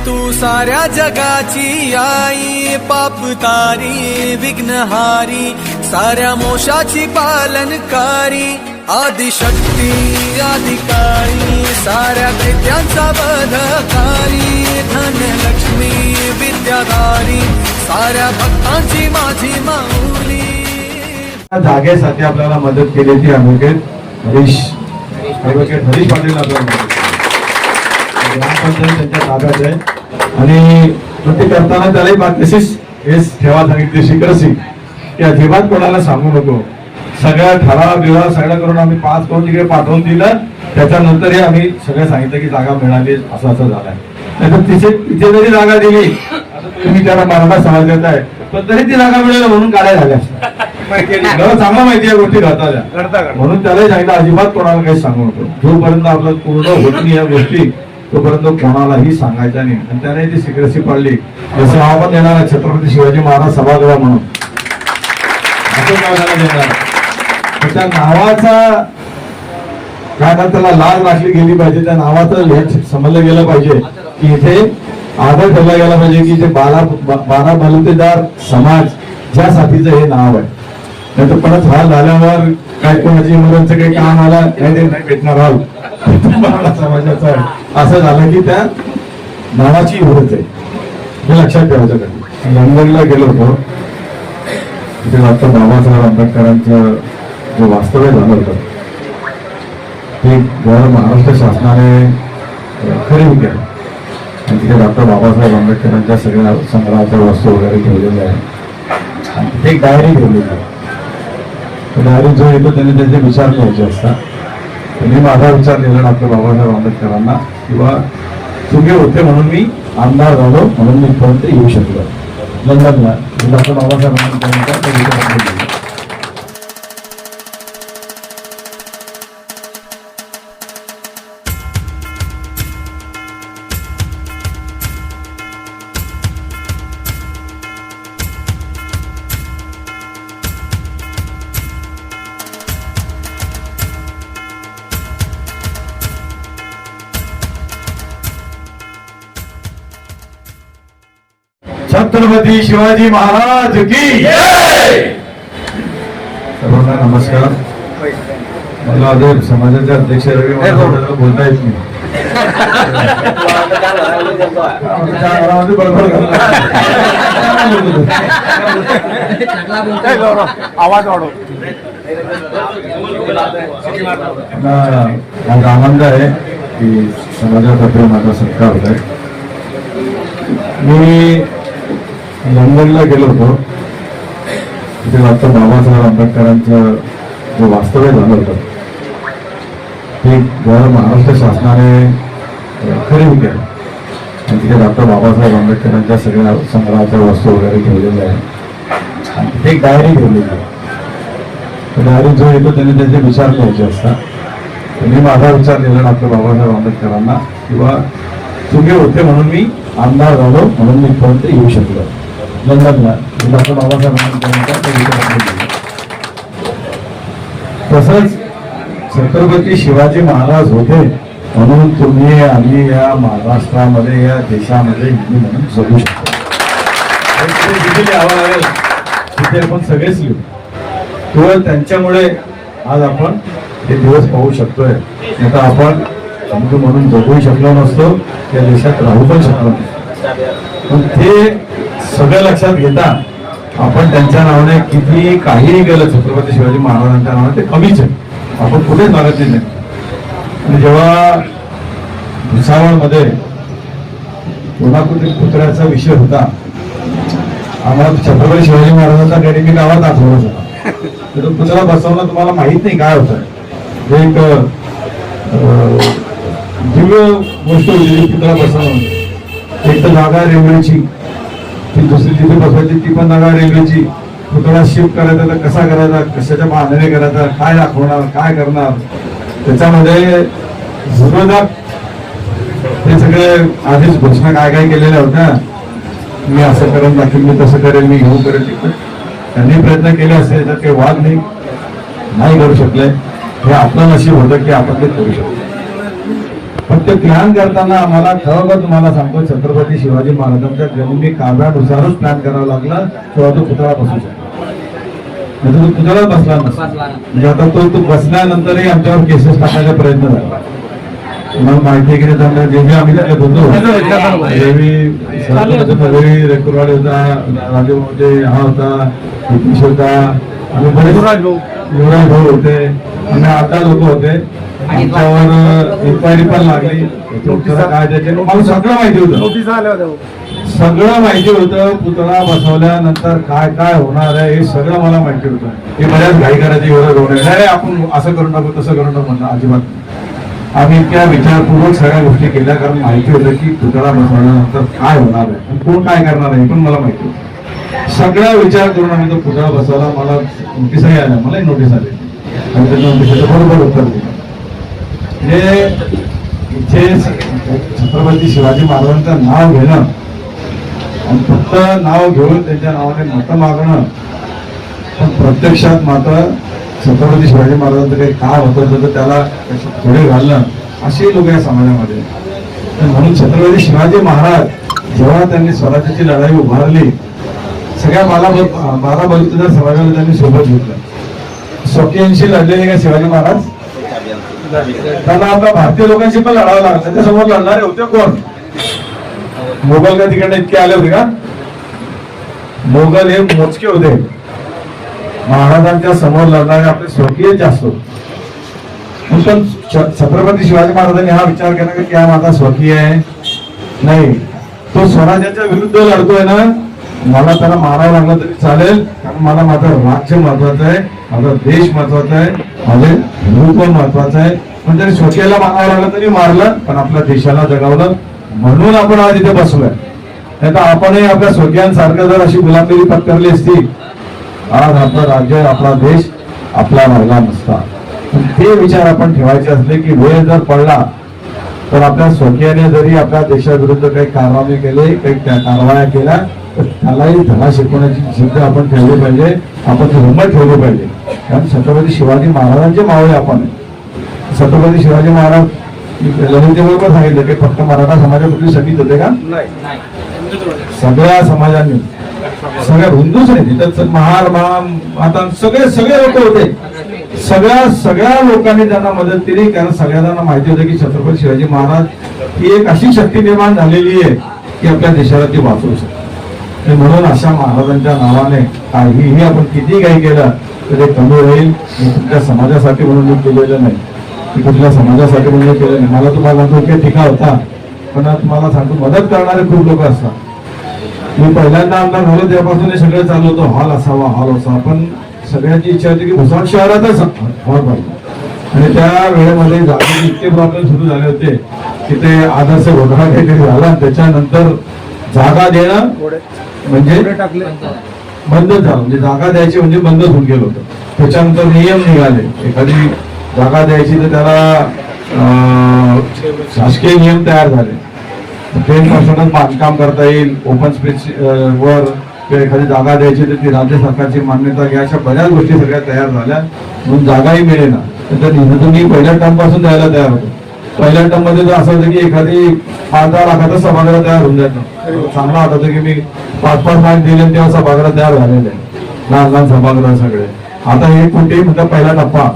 तू साऱ्या जगाची आई, पाप तारी विघ्नहारी, साऱ्या मोशाची पालनकारी, आदिशक्ती अधिकारी, साऱ्या दैत्यांचा वधकारी, धनलक्ष्मी विद्याधारी, साऱ्या भक्तांची माझी माऊली. जागेसाठी आपल्याला मदत केली ती ॲडव्होकेट हरीश पाटील आपल्याला ग्रामपंचायत त्यांच्या ताब्यात आहे. आणि ते करताना त्यालाही बातमीशीच हेच ठेवा सांगितली शिकरसी की अजिबात कोणाला सांगू नको. सगळ्या ठराव बिराव सगळं करून आम्ही 5 करून तिकडे पाठवून दिलं. त्याच्यानंतरही आम्ही सगळं सांगितलं की जागा मिळाली असं झालंय. नाहीतर तिथे जरी जागा दिली, आता तुम्ही त्याला मराठा समाजात आहे पण तरी ती जागा मिळेल म्हणून काढायला झाल्या चांगला माहिती आहे गोष्टी घडतात म्हणून त्यालाही सांगितलं अजिबात कोणाला काही सांगू नको. जोपर्यंत आपलं पूर्ण होत नाही या गोष्टी तोपर्यंत कोणालाही सांगायच्या नाही. आणि त्याने ती सिक्रेसी पाळली. जसं नाव पण देणार आहे छत्रपती शिवाजी महाराज सभागृह म्हणून असं नाव त्याला देणार. त्या नावाचा काय ना त्याला लाज राखली गेली पाहिजे. त्या नावाचं समजलं गेलं पाहिजे की इथे आदर ठेवला गेला पाहिजे की इथे 12 बलुतेदार समाज ज्या साथीचं हे नाव आहे. नाही तर परत हाल झाल्यावर काय कोणाची मुलांचं काही काम आला नाही भेटणार आहोत समाजाचा असं झालं की त्या नावाची होत आहे हे लक्षात ठेवायचं. कधी लंडनला गेलो होतो तिथे डॉक्टर बाबासाहेब आंबेडकरांचं जे वास्तव्य झालं होतं ते घर महाराष्ट्र शासनाने खरेदी केलं. आणि तिथे डॉक्टर बाबासाहेब आंबेडकरांच्या सगळ्या संग्रहाच्या वस्तू वगैरे ठेवलेल्या आहेत. आणि तिथे एक डायरी ठेवलेली आहे. डायरी जो येतो त्याने त्यांचे विचार घ्यायचे असतात. त्यांनी माझा विचार दिला डॉक्टर बाबासाहेब आंबेडकरांना किंवा चुके होते म्हणून मी आमदार झालो म्हणून मी इथपर्यंत येऊ शकलो. लंडनला डॉक्टर बाबासाहेब आंबेडकरांचा छत्रपती शिवाजी महाराज की जय. सर्वांना नमस्कार. मला आदर समाजाचे अध्यक्ष रवी बोलता येत नाही. आवाज वाढव. माझा आनंद आहे की समाजातर्फे माझा सत्कार होत आहे. मी लंडनला गेलो होतो तिथे डॉक्टर बाबासाहेब आंबेडकरांचं जे वास्तव्य झालं होतं ते घर महाराष्ट्र शासनाने खरेदी केलं. आणि तिथे डॉक्टर बाबासाहेब आंबेडकरांच्या सगळ्या संग्रहाच्या वस्तू वगैरे ठेवलेल्या आहेत. आणि तिथे एक डायरी ठेवलेली आहे. डायरी जो येतो त्याने त्यांचे विचार घ्यायचे असतात. त्यांनी माझा विचार दिला डॉक्टर बाबासाहेब आंबेडकरांना किंवा चुके होते म्हणून मी आमदार झालो म्हणून मी इथपर्यंत येऊ शकलो. लंडनला डॉक्टर बाबासाहेब आंबेडकरांचा तसंच छत्रपती शिवाजी महाराज होते म्हणून तुम्ही आम्ही या महाराष्ट्रामध्ये या देशामध्ये हिंदू म्हणून जगू शकतो. जिथे यावं लागेल तिथे आपण सगळेच लिहू. केवळ त्यांच्यामुळे आज आपण हे दिवस पाहू शकतोय. नाही तर आपण हिंदू म्हणून जगूही शकलो नसतो त्या देशात राहू पण शकलो नसतो. पण ते सगळं लक्षात घेता आपण त्यांच्या नावाने किती काहीही केलं छत्रपती शिवाजी महाराजांच्या नावाने ते कमीच आहे. आपण कुठेच मागत नाही. आणि जेव्हा भुसावळमध्ये कोल्हापूर पुतळ्याचा विषय होता आम्हाला छत्रपती शिवाजी महाराजांचा गडी गावात आठवत होता. तर पुतळा बसवला तुम्हाला माहित नाही काय होतं. एक दिव्य गोष्ट होती पुतळा बसवणं. एक तर जागा रेल्वेची ती दुसरी जिथे बसवायची ती पण जागा रेल्वेची. पुतळा शिफ्ट करायचा तर कसा करायचा कशाच्या बांधणे करायचा काय दाखवणार काय करणार त्याच्यामध्ये विरोधक ते सगळे आधीच घोषणा काय काय केलेल्या होत्या. मी असं करून दाखवेल मी तसं करेल मी घेऊ करेल. त्यांनी प्रयत्न केले असते त्याच्यात काही वाद नाही करू शकले. हे आपलं नशीब होतं की आपण ते करू शकतो. पण ते प्लॅन करताना आम्हाला खरोखर तुम्हाला सांगतो छत्रपती शिवाजी महाराजांच्या जन्मी काव्यानुसारच प्लॅन करावा लागला तेव्हा तो पुतळा बसू शकतो. नाही तो पुतळा बसला नसता. म्हणजे आता तो बसल्यानंतरही आमच्यावर केसेस टाकण्याचा प्रयत्न झाला. तुम्हाला माहिती आहे की नाही, जे आम्ही त्याच्यात होतो रेकुरवाडी होता, राजू म्हणजे हा होता, नितीश होता, आम्ही बरेच युवराज भाऊ होते, आम्ही 8 लोक होते. आमच्यावर इन्क्वायरी पण लागली. काय त्याचे मला सगळं माहिती होतं, सगळं माहिती होतं. पुतळा बसवल्यानंतर काय काय होणार आहे हे सगळं मला माहिती होतं. हे बऱ्याच घाई करायची गरज होणार नाही, आपण असं करू नको तसं करू नको म्हणणं अजिबात नाही. आम्ही इतक्या विचारपूर्वक सगळ्या गोष्टी केल्या, कारण माहिती होतं की पुतळा बसवल्यानंतर काय होणार आहे आणि कोण काय करणार आहे पण मला माहिती होतं. सगळा विचार करून आम्ही तो पुतळा बसवला. मला नोटीसही आल्या, मलाही नोटीस आली आणि त्या नोटीसचं बरोबर उत्तर दिलं. म्हणजे इथे छत्रपती शिवाजी महाराजांचं नाव घेणं आणि फक्त नाव घेऊन त्यांच्या नावाने मतं मागणं, पण प्रत्यक्षात मात्र छत्रपती शिवाजी महाराजांचं काही काम होतं तर त्याला पुढे घालणं अशी लोक या समाजामध्ये. म्हणून छत्रपती शिवाजी महाराज जेव्हा त्यांनी स्वराज्याची लढाई उभारली, सगळ्या 12 बलुतेदार समाजाला त्यांनी सोबत घेतलं. स्वकीयांशी लढलेले का शिवाजी महाराज? त्यांना आपल्या भारतीय लोकांशी पण लढावं लागलं. त्याच्यासमोर लढणारे होते कोण? मोगल का तिकडे इतके आले होते का? मोगल हे मोजके होते. महाराजांच्या समोर लढणारे आपले स्वकीय जास्त होते. पण छत्रपती शिवाजी महाराजांनी हा विचार केला की हा माझा स्वकीय आहे नाही, तो स्वराज्याच्या विरुद्ध लढतोय ना, मला त्याला मारावं लागलं तरी चालेल, कारण मला माझं राज्य महत्वाचं आहे, माझा देश महत्वाचा आहे, माझे हिंदू पण महत्वाचं आहे. पण तरी स्वकीयाला मारावं लागलं तरी मारलं, पण आपल्या देशाला जगावलं. म्हणून आपण आज इथे बसलोय. नाही तर आपणही आपल्या स्वकीयांसारखं जर अशी गुलामगिरी पत्करली असती, आज आपलं राज्य आपला देश आपला राहिला नसता. ते विचार आपण ठेवायचे असले की वेळ जर पडला तर आपल्या स्वकीयाने जरी आपल्या देशाविरुद्ध काही कारवाई केले, काही कारवाया केल्या, तर त्यालाही धडा शिकवण्याची जिद्द आपण ठेवली पाहिजे, आपण हिंमत ठेवली पाहिजे. कारण छत्रपती शिवाजी महाराजांचे मावळे आपण. छत्रपती शिवाजी महाराज ललितेबरोबर सांगितलं की फक्त मराठा समाजापुरती सगळीच होते का? सगळ्या समाजांनी, सगळ्या हिंदूच नाही, तिथं महार आता सगळे लोक होते. सगळ्या लोकांनी त्यांना मदत केली, कारण सगळ्यांना माहिती होतं की छत्रपती शिवाजी महाराज ही एक अशी शक्ती निर्माण झालेली आहे की आपल्या देशाला ती वाचवू शकते. म्हणून अशा महाराजांच्या नावाने काहीही आपण किती काही केलं तर ते कमी होईल. कुठल्या समाजासाठी म्हणून मी केलेलं नाही, कुठल्या समाजासाठी म्हणून केलं नाही. मला तुम्हाला सांगतो टीका होता, पण तुम्हाला सांगतो मदत करणारे खूप लोक असतात. मी पहिल्यांदा आमदार झालो तेव्हापासून हे सगळं चालू होतं, हॉल असावा. पण सगळ्यांची इच्छा होती की भुसावळ शहरातच हॉल पाहिजे. आणि त्या वेळेमध्ये जागेचे इतके प्रॉब्लेम सुरू झाले होते की ते आदर्श घोटाळा काहीतरी झाला. त्याच्यानंतर जागा देणं म्हणजे बंद झालं, म्हणजे जागा द्यायची म्हणजे बंदच होऊन गेलं होतं. त्याच्यानंतर नियम निघाले, एखादी जागा द्यायची तर त्याला शासकीय नियम तयार झाले. 10% बांधकाम करता येईल, ओपन स्पेस वर एखादी जागा द्यायची तर ती राज्य सरकारची मान्यता घ्या, अशा बऱ्याच गोष्टी सगळ्या तयार झाल्या. म्हणून जागाही मिळेना. तर तुम्ही पहिल्या टर्म पासून द्यायला तयार होतो. पहिल्या टर्म मध्ये असं होतं की एखादी 5-10 लाखाचं सभागृह तयार होऊन जातं. चांगला होतं की मी 5-5 लाख दिले तेव्हा सभागृह तयार झालेले आहे, लहान सभागृह सगळे. आता 1 कोटी म्हणजे पहिला टप्पा,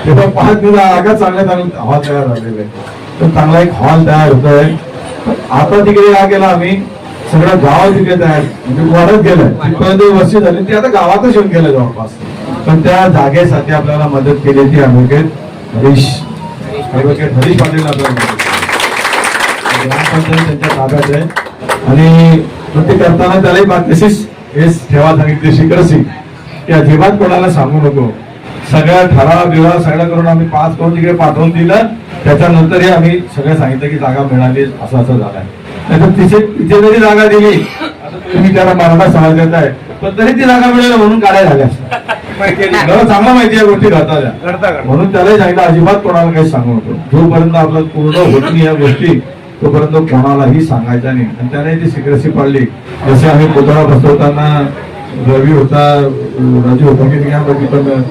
तेव्हा 5 दिवस चांगल्या हॉल तयार झालेले आहे. तर चांगला एक हॉल तयार होतोय. आता तिकडे काय केलं आम्ही, सगळं गाव तिकडे तयार म्हणजे वाढत गेलं. तिथपर्यंत वर्षी झाली ती आता गावातच येऊन गेलं जवळपास. पण त्या जागेसाठी आपल्याला मदत केली ती ॲडव्होकेट हरीश पाटील आपल्याला त्यांच्या ताब्यात आहे. आणि ते करताना त्यालाही तशीच हेच ठेवा सांगितली शिकरसी की अजिबात कोणाला सांगू नको. सगळ्या ठराव बिराव सगळं करून आम्ही 5 करून तिकडे पाठवून दिलं. त्याच्यानंतरही आम्ही सगळं सांगितलं की जागा मिळाली, असं झालंय. नाहीतर तिथे जरी जागा दिली, आता तुम्ही त्याला मराठा समाजात आहे पण तरी ती जागा मिळेल म्हणून काढायला झाल्या असतात. चांगला माहिती आहे गोष्टी घडतात, म्हणून त्यालाही सांगितलं अजिबात कोणाला काही सांगू नको. जोपर्यंत आपलं पूर्ण होत नाही या गोष्टी तोपर्यंत कोणालाही सांगायचा नाही. आणि त्याने ती सिक्रेसी पाळली. जसे आम्ही पुतळा बसवताना रवी होता, राजू होता की पण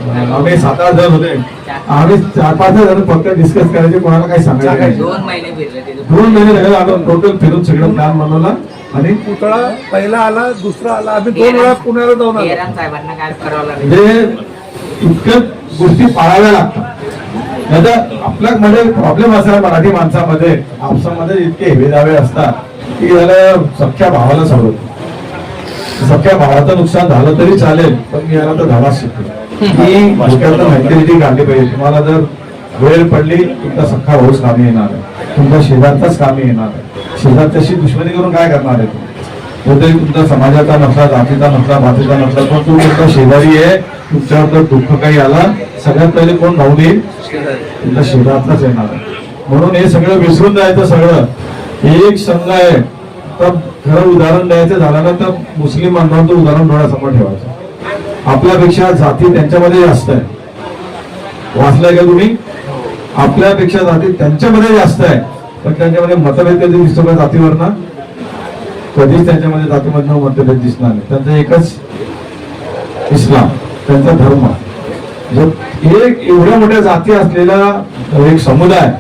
आम्ही 7-8 जण होते. आम्ही 4-5 जण फक्त डिस्कस करायचे, कोणाला काही सांगायचं नाही. 2 महिने फिरले तिथे. 2 महिने झाले आलो टोटल फिरून सगळं प्लॅन बनवला आणि पुतळा पहिला आला, दुसरा आला. आम्ही 2 वेळा पुण्याला जाऊन आलो. केराम साहेबांना काय करावं लागेल. म्हणजे इतक्या गोष्टी पाळाव्या लागतात. आता आपल्या मध्ये प्रॉब्लेम असा मराठी माणसामध्ये आपसामध्ये इतके हेवेदावे असतात की याला सख्या भावाला सोडवतो. सख्या भावाचं नुकसान झालं तरी चालेल, पण मी याला तर धावाच शिकतो की डोक्यातलं मेंटॅलिटी काढली पाहिजे. तुम्हाला जर वेळ पडली तुमचा सख्खा भाऊच कामी येणार आहे, तुमच्या शेजारचाच कामी येणार आहे. शेजारच्याशी दुश्मनी करून काय करणार आहे तुम्ही? तरी तुमचा समाजाचा नसला, जातीचा नसला, भाषेचा नसला, पण तो तुमचा शेजारी आहे. तुमच्यावर जर दुःख काही आला सगळ्यात पहिले कोण धावून येईल? तुमच्या शेजारचाच येणार आहे. म्हणून हे सगळं विसरून जायचं. सगळं एक संघ आहे. तर खरं उदाहरण द्यायचं झालं ना तर मुस्लिम बांधवांचं उदाहरण डोळ्यासमोर ठेवायचं. आपल्यापेक्षा जाती त्यांच्यामध्ये जास्त आहे. वाचलंय का तुम्ही? आपल्यापेक्षा जाती त्यांच्यामध्ये जास्त आहे, पण त्यांच्यामध्ये मतभेद कधी दिसतो का जातीवरनं? कधीच त्यांच्यामध्ये जातीमधनं मतभेद दिसणार नाही. त्यांचं एकच इस्लाम, त्यांचा धर्म. जो एक एवढ्या मोठ्या जाती असलेला एक समुदाय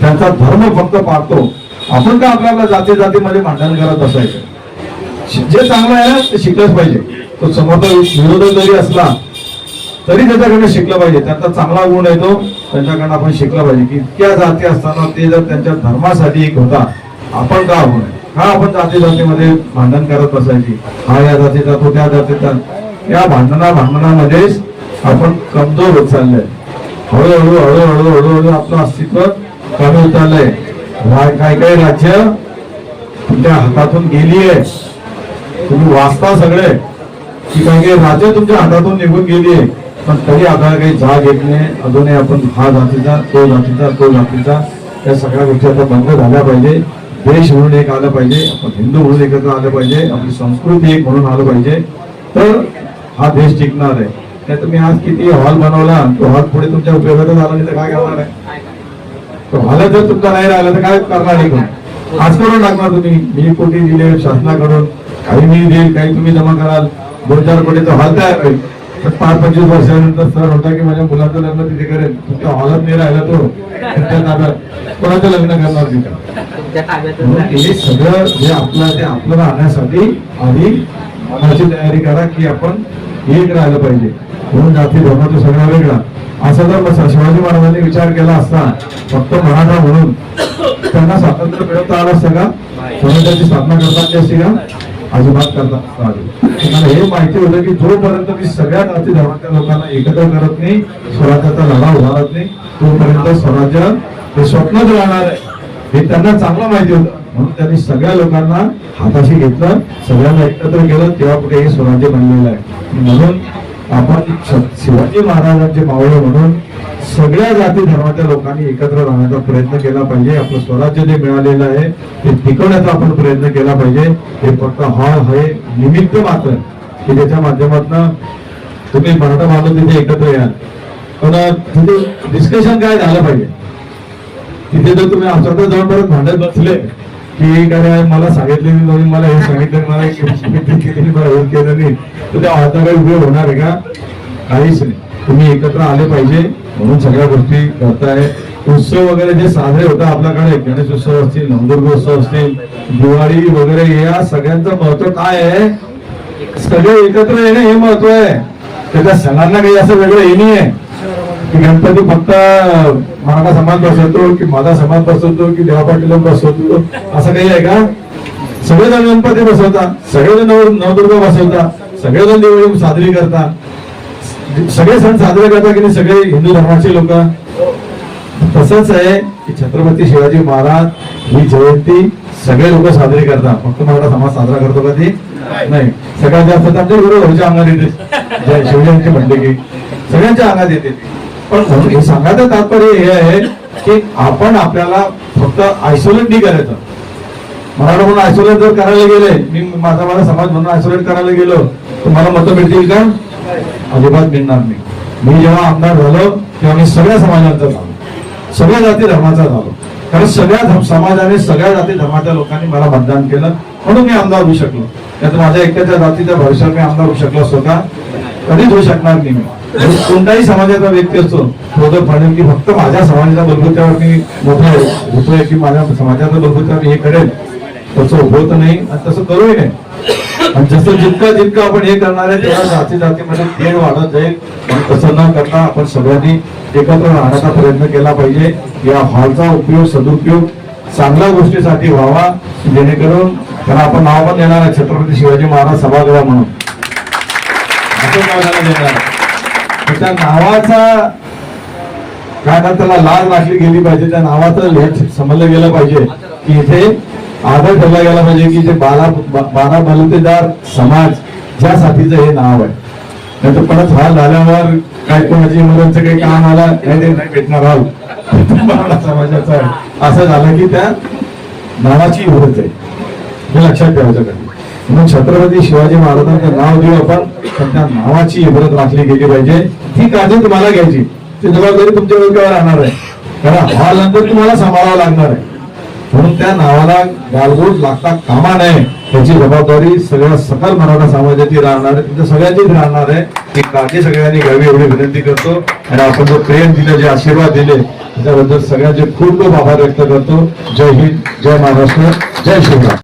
त्यांचा धर्म फक्त पाळतो. आपण का आपल्या जाती जातीमध्ये भांडण करत असायचं? जे चांगलं आहे ना ते शिकलंच पाहिजे. तो समोरचा विरोधक जरी असला तरी त्याच्याकडे शिकलं पाहिजे. त्यांचा चांगला गुण आहे तो त्यांच्याकडनं आपण शिकलं पाहिजे की इतक्या जाती असताना ते जर त्यांच्या धर्मासाठी एक होता, आपण का आपण हा आपण जाती जातीमध्ये भांडण करत बसायची. हा या जातीचा, तो त्या जातीचा. या भांडणामध्येच आपण कमजोर होत चाललंय. हळूहळू हळूहळू हळूहळू आपलं अस्तित्व कमी होत चाललंय. काही काही राज्य तुमच्या हातातून गेली आहे. तुम्ही वाचता सगळे की काही काही राज्य तुमच्या हातातून निघून गेली आहे, पण तरी आपल्याला काही जाग येत नाही. अजूनही आपण हा जातीचा, तो जातीचा, तो जातीचा, या सगळ्या गोष्टी आता बंद झाल्या पाहिजे. देश म्हणून एक आलं पाहिजे, आपण हिंदू म्हणून एकत्र आलं पाहिजे, आपली संस्कृती एक म्हणून आलं पाहिजे, तर हा देश टिकणार आहे. नाही तुम्ही आज किती हॉल बनवला, तो हॉल पुढे तुमच्या उपयोगाचा झाला नाही तर काय करणार आहे? तो हॉल जर तुमचा नाही राहिला तर काय करणार आहे? आज करून टाकणार तुम्ही. मी कोटी दिले शासनाकडून, काही मी देईल, काही तुम्ही जमा कराल. 2-4 कोटीचा हॉल तयार होईल. 5-25 वर्षानंतर सर होता की माझ्या मुलाचं लग्न तिथे करेल. तुमच्या हॉलात नाही राहिला तो त्या ताब्यात कोणाचं लग्न करणार तिथं? हे सगळं जे आपलं ते आपलं राहण्यासाठी आधी मनाची तयारी करा की आपण एक राहिलं पाहिजे. म्हणून जाती धर्माचं सगळं वेगळा. असं जर शिवाजी महाराजांनी विचार केला असता फक्त मराठा म्हणून त्यांना स्वातंत्र्य मिळवता आलं असतं का? स्वराज्याची स्थापना करता असते का? अजिबात करता आली. तुम्हाला हे माहिती होतं की जोपर्यंत मी सगळ्या जाती धर्माच्या लोकांना एकत्र करत नाही, स्वराज्याचा लढा उभारत नाही, तोपर्यंत स्वराज्य हे स्वप्नच राहणार आहे. हे त्यांना चांगलं माहिती होतं. म्हणून त्यांनी सगळ्या लोकांना हाताशी घेतलं, सगळ्यांना एकत्र केलं, तेव्हा कुठे हे स्वराज्य बनलेलं आहे. म्हणून आपण शिवाजी महाराजांचे मावळे म्हणून सगळ्या जाती धर्माच्या लोकांनी एकत्र राहण्याचा प्रयत्न केला पाहिजे. आपलं स्वराज्य जे मिळालेलं आहे ते टिकवण्याचा आपण प्रयत्न केला पाहिजे. हे फक्त हॉल हे निमित्त मात्र की त्याच्या माध्यमातून तुम्ही मराठा बांधून तिथे एकत्र याल, पण तिथे डिस्कशन काय झालं पाहिजे. तिथे जर तुम्ही आमच्या जाऊन परत भांडत बसले की काय मला सांगितले नाही, मला हे सांगितलं, मला मला हे केलं नाही, तर त्या आता काही उपयोग होणार आहे का? काहीच नाही. तुम्ही एकत्र आले पाहिजे म्हणून सगळ्या गोष्टी करताय. उत्सव वगैरे जे साजरे होतात आपल्याकडे, गणेश उत्सव असतील, नवदुर्गोत्सव असतील, दिवाळी वगैरे, या सगळ्यांचं महत्व काय आहे? सगळे एकत्र येणे हे महत्व आहे. त्याच्या सणांना काही असं वेगळं हे नाही आहे की गणपती फक्त मराठा समाज बसवतो की माझा समाज बसवतो की देवा पाटील बसवतो, असं काही आहे का? सगळेजण गणपती बसवतात, सगळेजण नवदुर्गा बसवतात, सगळेजण दिवाळी साजरी करतात, सगळे सण साजरे करतात की नाही सगळे हिंदू धर्माचे लोक. तसंच आहे की छत्रपती शिवाजी महाराज ही जयंती सगळे लोक साजरी करतात, फक्त मराठा समाज साजरा करतो का? ते नाही. सगळ्यात जास्त आमच्या गुरुच्या अंगात येते, शिवजयंती म्हणते की सगळ्यांच्या अंगात येते. पण हे सांगायचं तात्पर्य हे आहे की आपण आपल्याला फक्त आयसोलेट नाही करायचं. मराठा म्हणून आयसोलेट जर करायला गेले, मी माझा समाज म्हणून आयसोलेट करायला गेलो तर मला मतं मिळतील का? अजिबात मिळणार नाही. मी जेव्हा आमदार झालो तेव्हा मी सगळ्या समाजांचा झालो, सगळ्या जाती धर्माचा झालो, कारण सगळ्या समाजाने सगळ्या जाती धर्माच्या लोकांनी मला मतदान केलं म्हणून मी आमदार होऊ शकलो. त्यात माझ्या एकट्याच्या जातीच्या भविष्यात मी आमदार होऊ शकलो असतो का? कधीच होऊ शकणार नाही. आणि कोणताही समाजाचा व्यक्ती असतो तो जर म्हणेल की फक्त माझ्या समाजाच्या बलबुत्यावर मी मोठा होतोय की माझ्या समाजाच्या बलबुत्यावर हे करेल, तसं होत नाही आणि तसं करूही नाही. आणि जसं जितकं आपण हे करणार आहे तेव्हा जातीमध्ये तेढ वाढत जाईल. तसं न करता आपण सगळ्यांनी एकत्र राहण्याचा प्रयत्न केला पाहिजे. या हॉलचा उपयोग सदुपयोग चांगल्या गोष्टीसाठी व्हावा, जेणेकरून त्याला आपण नाव पण देणार आहे छत्रपती शिवाजी महाराज सभागृह म्हणून. असं नाव देणार आहे. त्या नावाचा काय ना त्याला लाज राखली गेली पाहिजे. त्या नावाचं समजलं गेलं पाहिजे की इथे आदर ठेवला गेला पाहिजे की जे बारा बलुतेदार समाज ज्या साथीचं हे नाव आहे. नाही तर परत हाल झाल्यावर काय कोणाची मुलांचं काही काम आला नाही भेटणार हाल समाजाचा आहे असं झालं की त्या नावाची उरत आहे. हे लक्षात ठेवायचं कधी. म्हणून छत्रपती शिवाजी महाराजांचं नाव देऊ आपण, पण त्या नावाची इबरत राखली गेली पाहिजे. ही काळजी तुम्हाला घ्यायची, ती जबाबदारी तुमच्या डोक्यावर राहणार आहे. कारण हॉल नंतर तुम्हाला सांभाळावं लागणार आहे. म्हणून त्या नावाला गालबोट लागता कामा नये याची जबाबदारी सगळ्या सकल मराठा समाजाची राहणार आहे, तुमच्या सगळ्यांचीच राहणार आहे. ती काळजी सगळ्यांनी घ्यावी एवढी विनंती करतो. आणि आपण जो प्रेम दिले, जे आशीर्वाद दिले त्याबद्दल सगळ्यांचे खूप खूप आभार व्यक्त करतो. जय हिंद, जय महाराष्ट्र, जय शिवराय.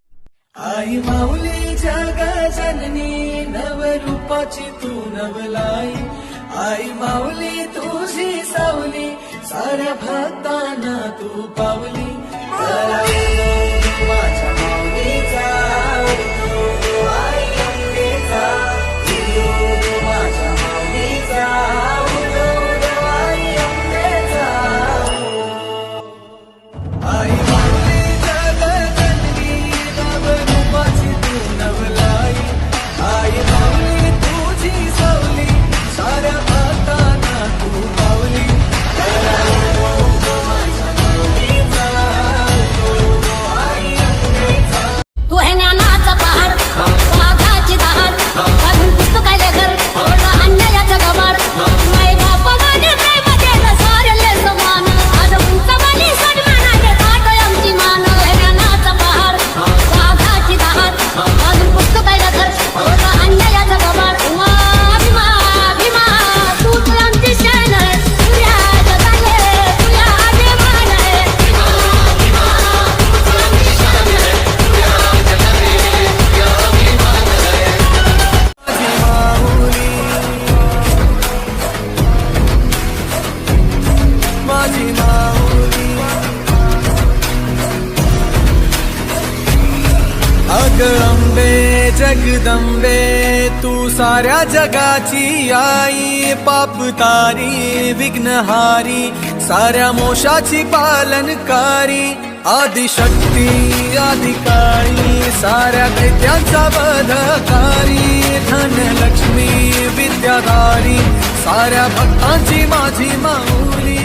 आई माऊली जग जननी नवरूपाची तू नवलाई. आई माऊली तुझी सावली साऱ्या भक्तांना तू पावली. माझ्या माऊलीचा आई अंबेचा माझ्या माऊलीचा आई अंबेचा. आई माऊली जग जननी नवरूपाची तू नवलाई. आई माऊली तुझी सावली साऱ्या भक्तांना तू पावली. तू है ज्ञानाचा पहाड, वाघाची दहाड, वाजून पुस्तकाले घर, अन्यायाचं गमाड. माय बाप माझे प्रेम देत सारेले समान, आज उंच वाली सन्मानाने ताट आमची मान. हे ज्ञानाचा पहाड, वाघाची दहाड, वाजून पुस्तकाले घर, अन्यायाचं गमाड. भीमा भीमा तूच आमची शान आहे, तुझ्या जगाले तुझ्या अभिमान आहे. माझी माऊली अग अंबे जगदंबे तू साऱ्या जगाची आई. पाप तारी विघ्नहारी साऱ्या मोशाची पालनकारी. आदिशक्ती अधिकारी साऱ्या दैत्यांचा वधकारी. धनलक्ष्मी विद्याधारी साऱ्या भक्तांची माझी माऊली.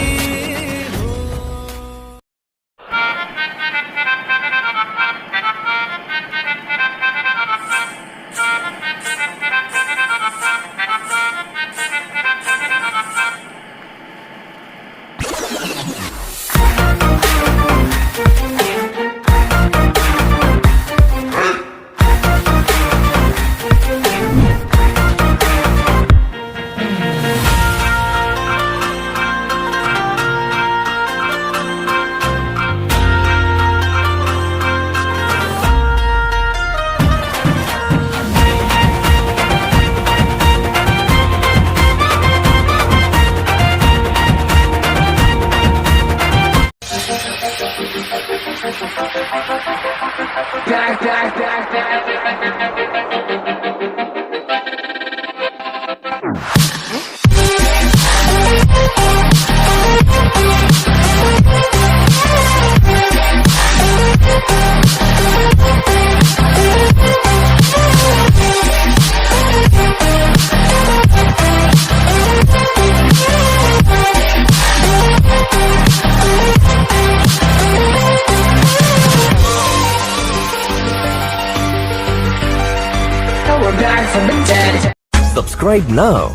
Subscribe now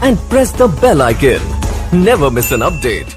and press the bell icon. Never miss an update.